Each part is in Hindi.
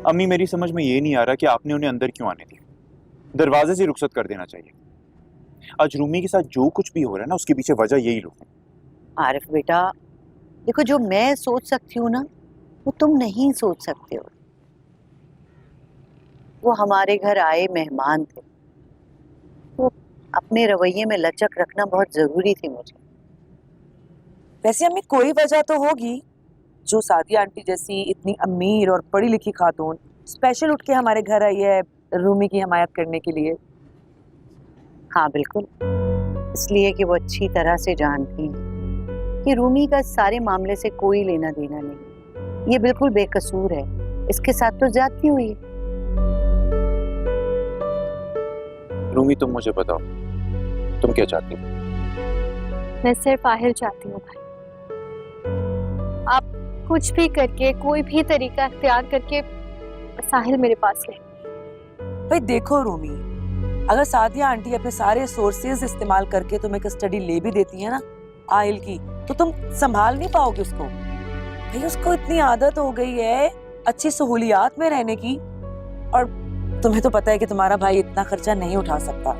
अम्मी मेरी समझ में ये नहीं आ रहा कि आपने उन्हें अंदर क्यों आने दिया। दरवाजे से रुखसत कर देना चाहिए। आज रूमी के साथ जो कुछ भी हो रहा है ना, उसके पीछे वजह यही लोग हैं। आरिफ बेटा, देखो जो मैं सोच सकती हूँ ना, वो तुम नहीं सोच सकते हो। वो हमारे घर आए मेहमान थे, वो अपने रवैये में लचक रखना बहुत जरूरी थी मुझे। वैसे अम्मी कोई वजह तो होगी जो सादिया आंटी जैसी इतनी अमीर और पढ़ी लिखी खातून स्पेशल उठ के हमारे घर आई है रूमी की हिमायत करने के लिए। हाँ बिल्कुल, इसलिए कि वो अच्छी तरह से जानती हैं कि रूमी का सारे मामले से कोई लेना देना नहीं, ये बिल्कुल बेकसूर है, इसके साथ तो ज्यादती हुई है। रूमी तुम मुझे बताओ, तुम क्या चाहती हो? मैं सिर्फ आहिल चाहती हूँ भाई। आप कुछ भी करके, कोई भी तरीका इख्तियार करके साहिल मेरे पास ले। भाई देखो रूमी, अगर सादिया आंटी अपने सारे सोर्सेज इस्तेमाल करके तुम्हें कस्टडी ले भी देती है ना आहिल की, तो तुम संभाल नहीं पाओगे उसको। भाई उसको इतनी आदत हो गई है अच्छी सहूलियात में रहने की, और तुम्हें तो पता है कि तुम्हारा भाई इतना खर्चा नहीं उठा सकता।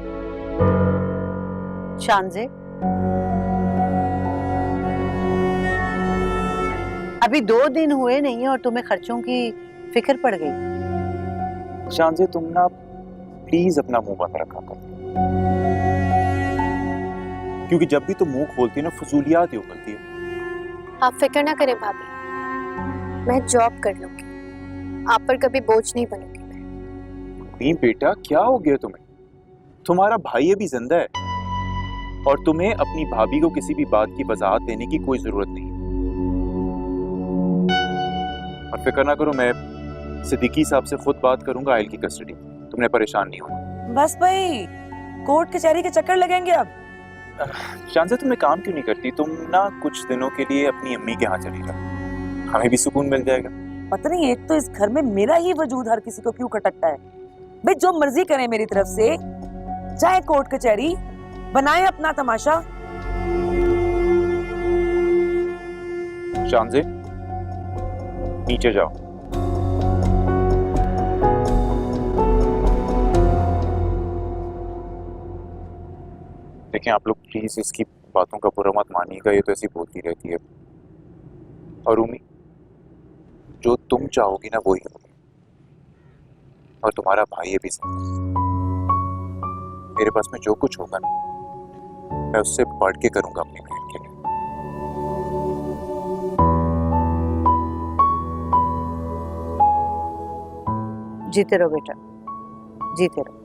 शानजे, अभी 2 दिन हुए नहीं है और तुम्हें खर्चों की फिक्र पड़ गई। शानजे तुम ना प्लीज अपना मुंह बंद रखा कर, क्योंकि जब भी तुम मुंह खोलती हो ना फजूलियात ही उगलती हो। आप फिक्र ना करें भाभी, मैं जॉब कर लूंगी, आप पर कभी बोझ नहीं बनूंगी मैं। नहीं बेटा, क्या हो गया तुम्हें? तुम्हारा भाई अभी जिंदा है और तुम्हें अपनी भाभी को किसी भी बात की वजाहत देने की कोई जरूरत नहीं। और फिक्र ना करो, मैं सिद्दीकी साहब से खुद बात करूंगा आयल की कस्टडी, तुमने परेशान नहीं होना। बस भाई कोर्ट कचहरी के चक्कर लगेंगे अब। शानज़ा तुम एक काम क्यों नहीं करती, तुम ना कुछ दिनों के लिए अपनी अम्मी के यहाँ चली जाओ, हमें भी सुकून मिल जाएगा। पता नहीं एक तो इस घर में मेरा ही वजूद हर किसी को क्यों खटकता है। भाई जो मर्जी करें मेरी तरफ से, चाहे कोर्ट कचहरी, बनाए अपना तमाशा। शानज़े नीचे जाओ। देखें आप लोग प्लीज इसकी बातों का बुरा मत मानिएगा, ये तो ऐसी बोलती रहती है। और उम्मी, जो तुम चाहोगी ना वही होगी, और तुम्हारा भाई ये भी समझ। मेरे पास में जो कुछ होगा ना, मैं उससे बढ़ के करूंगा अपनी बहन के लिए। जीते रहो बेटा, जीते रहो।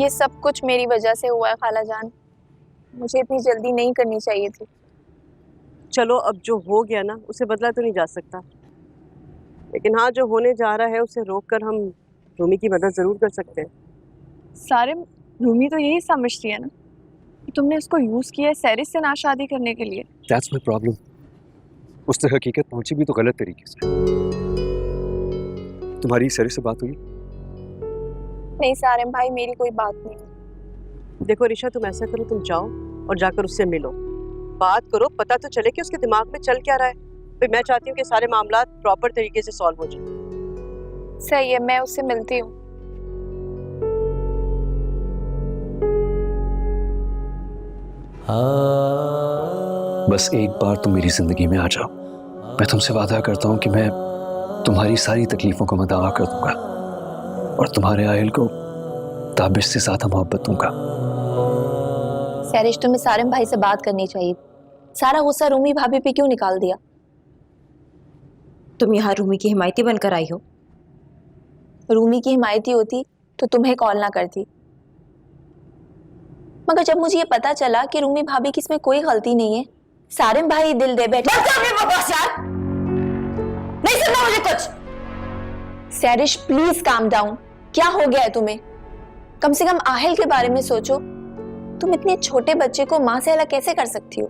ये सब कुछ मेरी वजह से हुआ है खाला जान, मुझे इतनी जल्दी नहीं करनी चाहिए थी। चलो अब जो हो गया ना उसे बदला तो नहीं जा सकता, लेकिन हाँ जो होने जा रहा है उसे रोक कर हम रूमी की मदद जरूर कर सकते हैं। सारे रूमी तो यही समझती है ना कि तुमने उसको यूज किया है सैरिस से ना शादी करने के लिए। That's my problem. उससे हकीकत पहुंची भी तो गलत तरीके से। तुम्हारी सैरिस से बात हुई? नहीं सारे भाई, मेरी कोई बात नहीं। देखो रिशा, तुम ऐसा करो, तुम जाओ और जाकर उससे मिलो, बात करो, पता तो चले कि उसके दिमाग में चल क्या रहा है। फिर मैं चाहती हूँ कि सारे मामला प्रॉपर तरीके से सॉल्व हो जाए। सही है, मैं उससे मिलती हूँ। बस एक बार तुम मेरी जिंदगी में आ जाओ, मैं तुमसे वादा करता हूँ कि मैं तुम्हारी सारी तकलीफों को मदावा कर दूंगा और तुम्हारे आयल को ताबिश से ज्यादा मोहब्बत दूंगा। सैरिश, तुम्हें सारिम भाई से बात करनी चाहिए। सारा गुस्सा रूमी भाभी पे क्यों निकाल दिया? तुम यहाँ रूमी की हिमायती बनकर आई हो। रूमी की हिमायती होती तो तुम्हें कॉल ना करती, मगर जब मुझे ये पता चला कि रूमी भाभी की इसमें कोई गलती नहीं है, सारिम भाई दिल दे बैठे। नहीं सुनना मुझे कुछ। सैरिश प्लीज काम डाउन, क्या हो गया है तुम्हें? कम से कम आहिल के बारे में सोचो। तुम इतने छोटे बच्चे को मां से अलग कैसे कर सकती हो?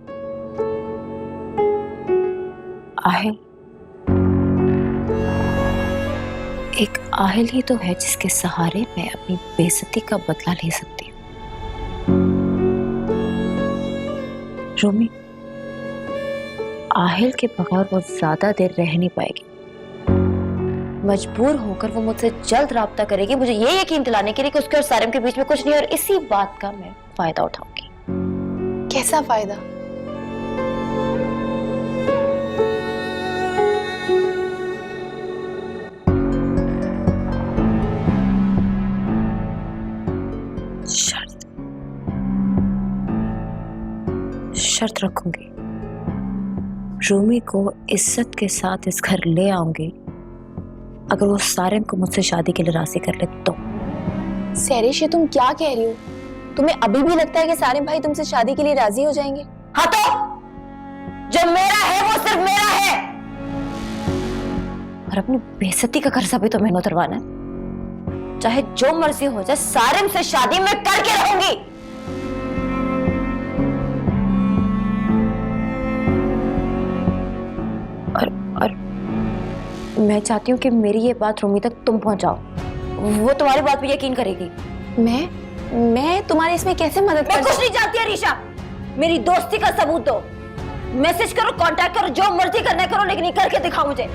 आहिल एक आहिल ही तो है जिसके सहारे मैं अपनी बेइज्जती का बदला ले सकती हूँ। रूमी, आहिल के बगैर वो ज्यादा देर रह नहीं पाएगी। मजबूर होकर वो मुझसे जल्द राब्ता करेगी, मुझे ये यकीन दिलाने के लिए कि उसके और सारिम के बीच में कुछ नहीं है, और इसी बात का मैं फायदा उठाऊंगी। कैसा फायदा? शर्त रखूंगी, रूमी को इज्जत के साथ इस घर ले आऊंगी अगर वो सारिम को मुझसे शादी के लिए राजी कर ले तो। सैरिश, ये तुम क्या कह रही हो? तुम्हें अभी भी लगता है कि सारिम भाई तुमसे शादी के लिए राजी हो जाएंगे? हाँ तो जो मेरा है वो सिर्फ मेरा है, और अपनी बेइज्जती का कर्जा भी तो मैंने उतरवाना है। चाहे जो मर्जी हो जाए, सारिम से शादी मैं करके रहूंगी। और मैं चाहती हूँ कि मेरी ये बात रूमी तक तुम पहुंचाओ, वो तुम्हारी बात पे यकीन करेगी। मैं तुम्हारी इसमें कैसे मदद मैं कर कुछ नहीं जानती अरीशा, मेरी दोस्ती का सबूत दो। मैसेज करो, कांटेक्ट करो, जो मर्जी करना करो, लेकिन ये करके दिखाओ मुझे।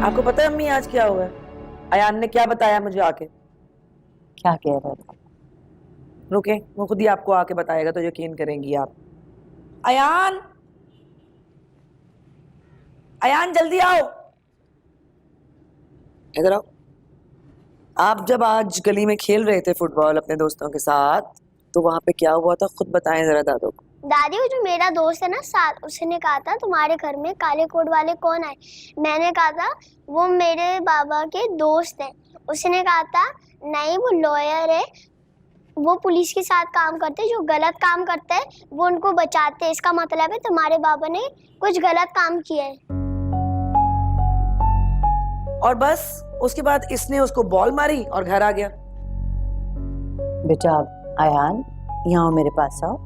आपको पता है अम्मी आज क्या हुआ है? अयान ने क्या बताया मुझे आके? क्या कह रहा था? रुके, वो खुद ही आपको आके बताएगा तो यकीन करेंगी आप। अयान, अयान जल्दी आओ, इधर आओ। आप जब आज गली में खेल रहे थे फुटबॉल अपने दोस्तों के साथ, तो वहां पे क्या हुआ था खुद बताएं जरा दादू को। दादी, वो जो मेरा दोस्त है ना साथ, उसने कहा था तुम्हारे घर में काले कोट वाले कौन आए। मैंने कहा था वो मेरे बाबा के दोस्त हैं। उसने कहा था नहीं, वो लॉयर है, वो पुलिस के साथ काम करते हैं, जो गलत काम करते हैं वो उनको बचाते हैं। इसका मतलब है तुम्हारे बाबा ने कुछ गलत काम किया है। और बस उसके बाद इसने उसको बॉल मारी और घर आ गया। बेटा अयान, यहाँ मेरे पास आओ।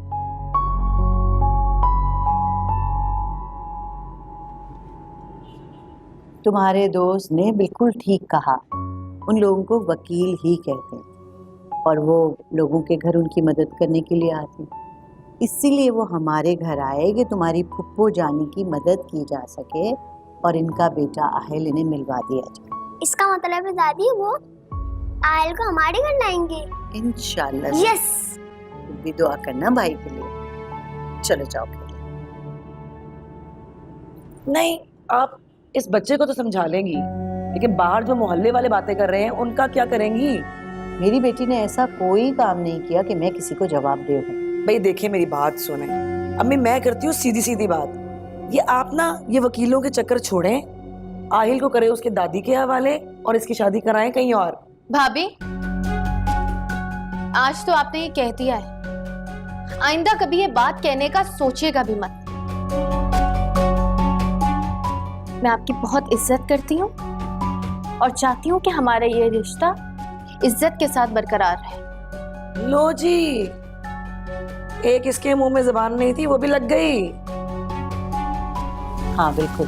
तुम्हारे दोस्त ने बिल्कुल ठीक कहा, उन लोगों को वकील ही कहते हैं और वो लोगों के घर उनकी मदद करने के लिए आते हैं। इसीलिए वो हमारे घर आए कि तुम्हारी फुप्पो जानी की मदद की जा सके और इनका बेटा आहिल इन्हें मिलवा दिया जाए। इसका मतलब है दादी वो आहिल को हमारे घर लाएंगे इंशाल्लाह। यस। तुम भी दुआ करना भाई के लिए। चलो जाओ। नहीं, आप इस बच्चे को तो समझा लेंगी, लेकिन बाहर जो मोहल्ले वाले बातें कर रहे हैं उनका क्या करेंगी? मेरी बेटी ने ऐसा कोई काम नहीं किया कि मैं किसी को जवाब दे दूं। भाई देखिए, मेरी बात सुने अम्मी, मैं करती हूँ सीधी सीधी बात। ये आप ना ये वकीलों के चक्कर छोड़ें, आहिल को करे उसके दादी के हवाले और इसकी शादी कराएं कहीं और। भाभी, आज तो आपने ये कह दिया है, आइंदा कभी ये बात कहने का सोचिएगा भी मत। मैं आपकी बहुत इज्जत करती हूँ और चाहती हूँ कि हमारा ये रिश्ता इज्जत के साथ बरकरार रहे। लो जी, एक इसके मुंह में जुबान नहीं थी, वो भी लग गई। हाँ बिल्कुल,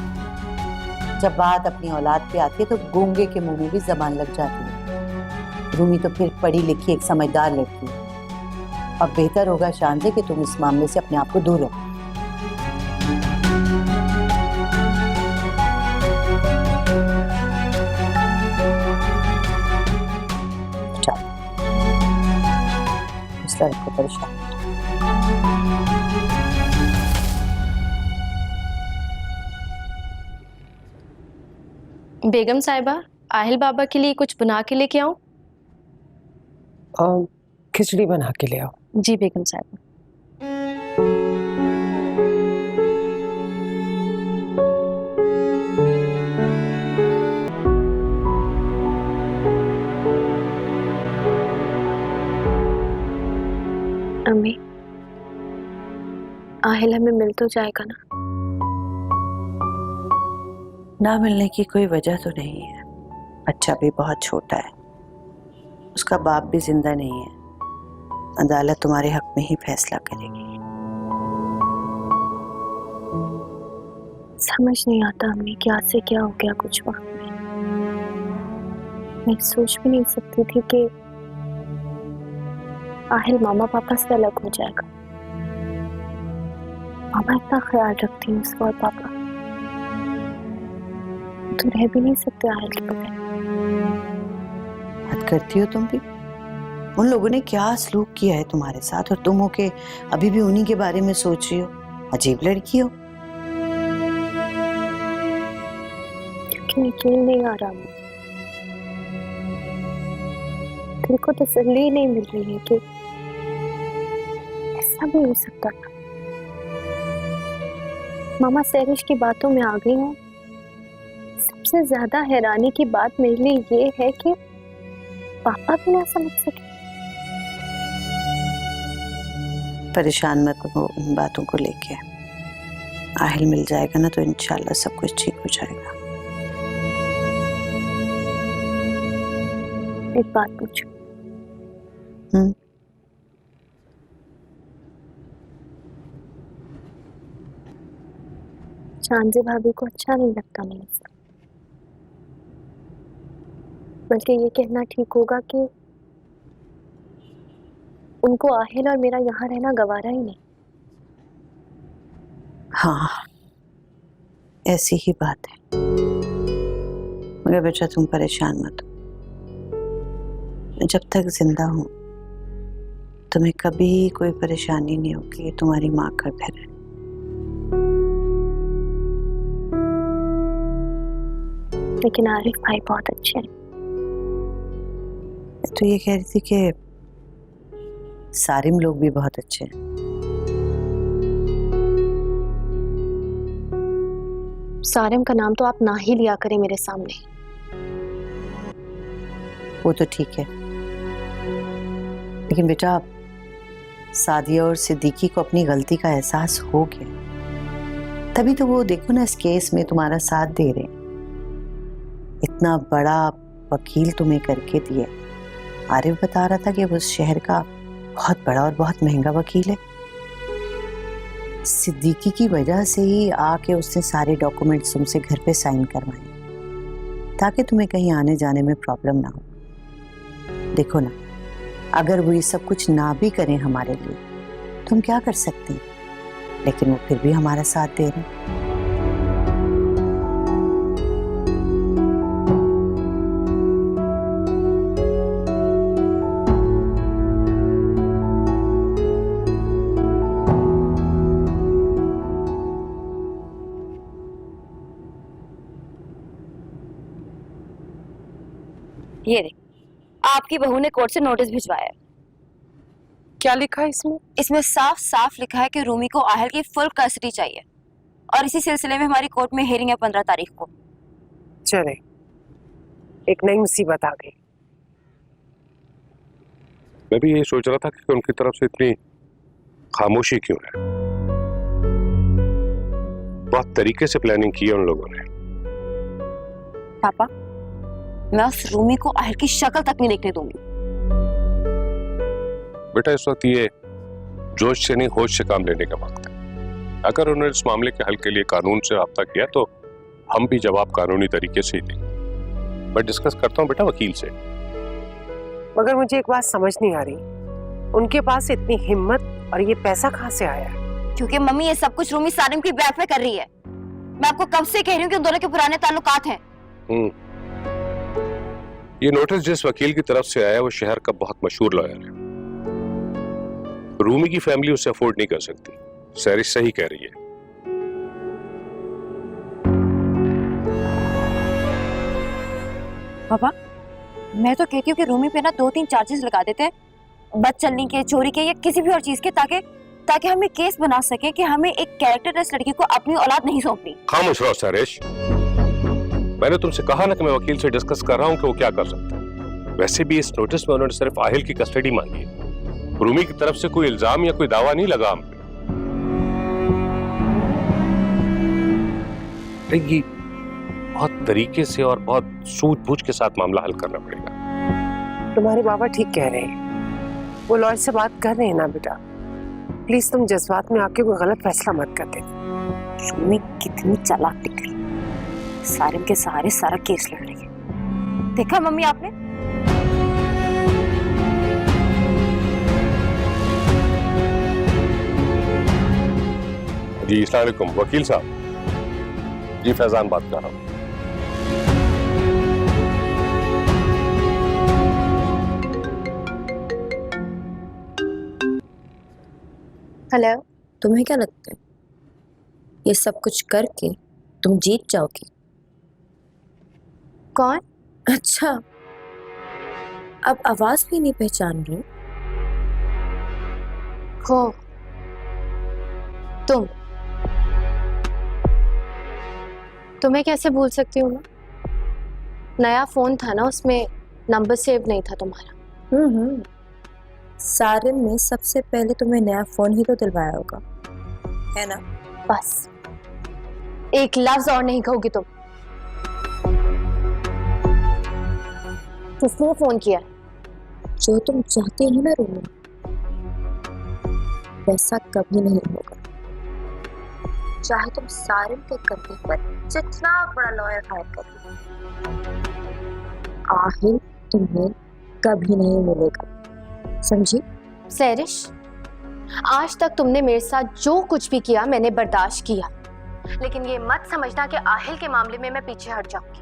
जब बात अपनी औलाद पे आती है तो गूंगे के मुंह में भी जबान लग जाती है। रूमी तो फिर पढ़ी लिखी एक समझदार लड़की है। अब बेहतर होगा शान से कि तुम इस मामले से अपने आप को दूर रखो। हौसला रखो परेशान। बेगम साहिबा, आहिल बाबा के लिए कुछ बना के लेके आऊं? खिचड़ी बना के ले आओ। जी बेगम साहिबा। अम्मी, आहिल हमें मिल तो जाएगा ना? ना मिलने की कोई वजह तो नहीं है। बच्चा भी बहुत छोटा है, उसका बाप भी जिंदा नहीं है। अदालत तुम्हारे हक में ही फैसला करेगी। समझ नहीं आता अम्मी, क्या से क्या हो गया कुछ वक्त में। मैं सोच भी नहीं सकती थी कि आहिल मामा पापा से अलग हो जाएगा। मामा इतना ख्याल रखती हैं उसका और पापा, तो रह भी नहीं सकते आहिल के बगैर। हद करती हो तुम भी। उन लोगों ने क्या सलूक किया है तुम्हारे साथ, और तुम हो के अभी भी उन्हीं के बारे में सोच रही हो। अजीब लड़की हो। लेकिन यकीन नहीं आ रहा, दिल को तसल्ली नहीं मिल रही है कि ऐसा भी हो सकता था। मामा सैरिश की बातों में आ गई हूँ। सबसे ज्यादा हैरानी की बात मेरे लिए ये है कि पापा भी ना समझ सके। परेशान मत हो इन बातों को लेके। आहिल मिल जाएगा ना तो इंशाल्लाह सब कुछ ठीक हो जाएगा। एक बात पूछो। चांदी भाभी को अच्छा नहीं लगता मेरे साथ, बल्कि ये कहना ठीक होगा कि उनको आहिल और मेरा यहाँ रहना गवारा ही नहीं। हाँ, ऐसी ही बात है। मगर बेटा तुम परेशान मत हो। मैं जब तक जिंदा हूँ तुम्हें कभी कोई परेशानी नहीं होगी। तुम्हारी माँ का घर है। लेकिन आरिफ भाई बहुत अच्छे हैं। तो ये कह रही थी कि सारिम लोग भी बहुत अच्छे हैं। सारिम का नाम तो आप ना ही लिया करें मेरे सामने। वो तो ठीक है, लेकिन बेटा सादिया और सिद्दीकी को अपनी गलती का एहसास हो गया, तभी तो वो देखो ना इस केस में तुम्हारा साथ दे रहे हैं। इतना बड़ा वकील तुम्हें करके दिया। आरिफ बता रहा था कि वो उस शहर का बहुत बड़ा और बहुत महंगा वकील है। सिद्दीकी की वजह से ही आके उसने सारे डॉक्यूमेंट्स तुमसे घर पे साइन करवाए ताकि तुम्हें कहीं आने जाने में प्रॉब्लम ना हो। देखो ना, अगर वो ये सब कुछ ना भी करें हमारे लिए तो हम क्या कर सकते हैं, लेकिन वो फिर भी हमारा साथ दे रहे हैं। ये देख, आपकी बहू ने कोर्ट से नोटिस भिजवाया है। क्या लिखा है इसमें? इसमें साफ साफ लिखा है कि रूमी को आहिल की फुल कस्टडी चाहिए, और इसी सिलसिले में हमारी कोर्ट में हियरिंग है 15 तारीख को। चले, एक नई मुसीबत आ गई। मैं भी यही सोच रहा था कि उनकी तरफ से इतनी खामोशी क्यों है। बहुत तरीके से प्लानिंग की है उन लोगों ने। पापा, मैं उस रूमी को आहिल की शक्ल तक नहीं देखने दूंगी। बेटा, इस वक्त ये जोश से नहीं होश से काम लेने का वक्त है। अगर उन्होंने इस मामले के हल के लिए कानून से राब्ता किया तो हम भी जवाब कानूनी तरीके से ही देंगे। मैं डिस्कस करता हूँ बेटा वकील से। मगर मुझे एक बात समझ नहीं आ रही, उनके पास इतनी हिम्मत और ये पैसा कहाँ से आया है? क्योंकि मम्मी ये सब कुछ रूमी सारिम की बैक पे कर रही है। मैं आपको कब से कह रही हूँ कि उन दोनों के पुराने ताल्लुकात हैं। ये नोटिस जिस वकील की तरफ से आया वो शहर का बहुत मशहूर लॉयर है। रूमी की फैमिली उसे अफोर्ड नहीं कर सकती। सैरिश सही कह रही है। पापा, मैं तो कहती हूँ कि रूमी पे ना 2-3 चार्जेस लगा देते हैं, बदचलनी के, चोरी के या किसी भी और चीज के, ताकि हम एक केस बना सके कि हमें एक कैरेक्टरलेस लड़की को अपनी औलाद नहीं सौंपनी। खामोश रहो सैरिश। मैंने तुमसे कहा ना कि मैं वकील से डिस्कस कर रहा हूँ कि वो क्या कर सकता है। वैसे भी इस नोटिस में उन्होंने सिर्फ आहिल की कस्टडी मांगी है। रूमी की तरफ से कोई इल्जाम या कोई दावा नहीं लगा हम पे। ये बहुत तरीके से और बहुत सूझबूझ के साथ मामला हल करना पड़ेगा। तुम्हारे बाबा ठीक कह रहे हैं, वो लॉयर से बात कर रहे हैं ना बेटा। प्लीज तुम जज्बात में आके कोई गलत फैसला मत कर देना। रूमी कितनी चालाक निकली, सारिम के सहारे सारा केस लड़ रही है। देखा मम्मी आपने? जी अस्सलाम वालेकुम वकील साहब। जी फैजान बात कर रहा हूँ। हेलो। तुम्हें क्या लगता है ये सब कुछ करके तुम जीत जाओगी? कौन? अच्छा, अब आवाज भी नहीं पहचान रही हो तुम? तुम्हें कैसे भूल सकती हूँ मैं? नया फोन था ना, उसमें नंबर सेव नहीं था तुम्हारा। सारिम ने सबसे पहले तुम्हें नया फोन ही तो दिलवाया होगा, है ना? बस एक लफ्ज और नहीं कहोगी तुम। किसने फोन किया? जो तुम चाहती हो ना रूमी, वैसा कभी नहीं होगा। चाहे तुम सारिम के कंधे पर जितना बड़ा लॉयर हायर कर लो, आहिल तुम्हें कभी नहीं मिलेगा, समझी? सैरिश, आज तक तुमने मेरे साथ जो कुछ भी किया मैंने बर्दाश्त किया, लेकिन ये मत समझना कि आहिल के मामले में मैं पीछे हट जाऊंगी,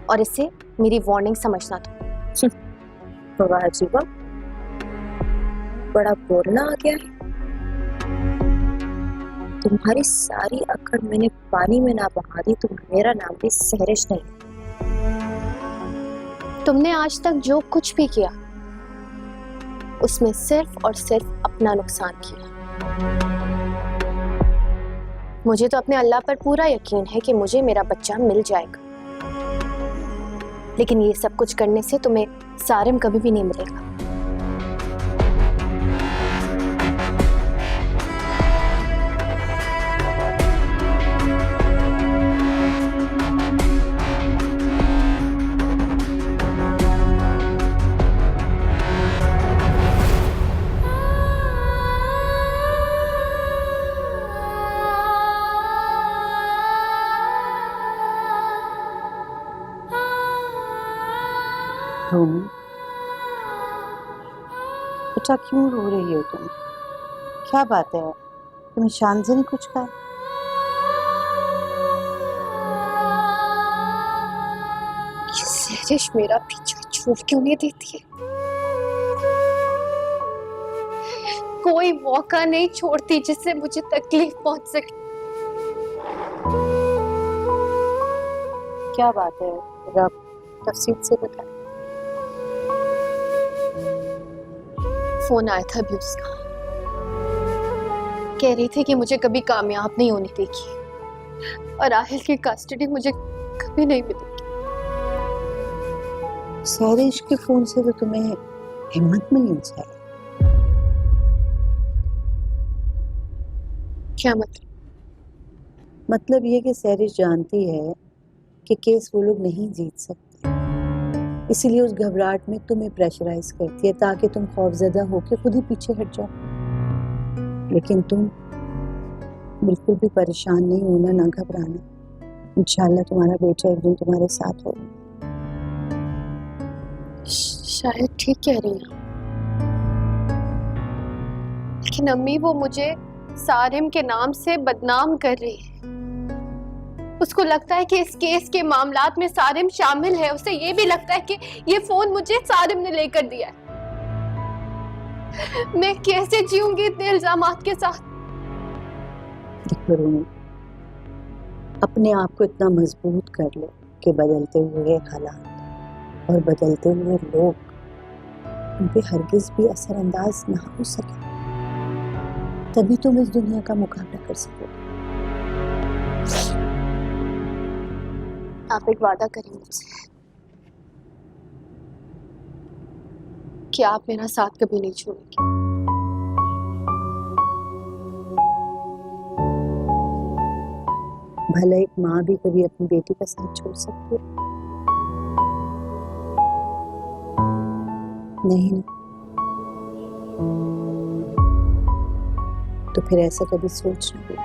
और इससे मेरी वार्निंग समझना तुम। वाह अजीबा, बड़ा बोलना आ गया है। तुम्हारी सारी अकड़ मैंने पानी में ना बहा दी तो मेरा नाम भी सहरिश नहीं। तुमने आज तक जो कुछ भी किया उसमें सिर्फ और सिर्फ अपना नुकसान किया। मुझे तो अपने अल्लाह पर पूरा यकीन है कि मुझे मेरा बच्चा मिल जाएगा, लेकिन ये सब कुछ करने से तुम्हें सारिम कभी भी नहीं मिलेगा। रूमी, बेटा क्यों रो रही हो तुम? क्या बात है? तुम्हें शान से नहीं कुछ कहा? सहरिश मेरा पीछा छोड़ क्यों नहीं देती है? कोई मौका नहीं छोड़ती जिससे मुझे तकलीफ पहुंच सके। क्या बात है? रब तफसील से बता। फोन आया था अभी उसका, कह रही थी कि मुझे कभी कामयाब नहीं होने देगी और आहिल की कस्टडी मुझे कभी नहीं मिलेगी। सहरिश के फोन से तो तुम्हें हिम्मत मिलनी चाहिए। क्या मतलब? मतलब ये कि सहरिश जानती है कि केस वो लोग नहीं जीत सकते, इसीलिए उस घबराहट में तुम्हें प्रेशराइज करती है ताकि तुम खौफजदा होकर खुद ही पीछे हट जाओ। लेकिन तुम बिल्कुल भी परेशान नहीं होना, ना घबराना। इंशाल्लाह तुम्हारा बेटा एक दिन तुम्हारे साथ होगा। शायद ठीक कह रही है, लेकिन अम्मी वो मुझे सारिम के नाम से बदनाम कर रही है। उसको लगता है कि इस केस के मामलात में सारिम शामिल है। उसे ये भी लगता है कि ये फोन मुझे सारिम ने लेकर दिया है। मैं कैसे जीऊंगी इतने इल्जामात के साथ? देखो रूमी, अपने आप को इतना मजबूत कर लो कि बदलते हुए हालात और बदलते हुए लोग उन पे हरगिज भी असरअंदाज ना हो सके, तभी तुम इस दुनिया का मुकाबला कर सकोगे। आप एक वादा करें मुझसे कि आप मेरा साथ कभी नहीं छोड़ेंगे। भला एक माँ भी कभी अपनी बेटी का साथ छोड़ सकती है? नहीं ना। तो फिर ऐसा कभी सोचना भी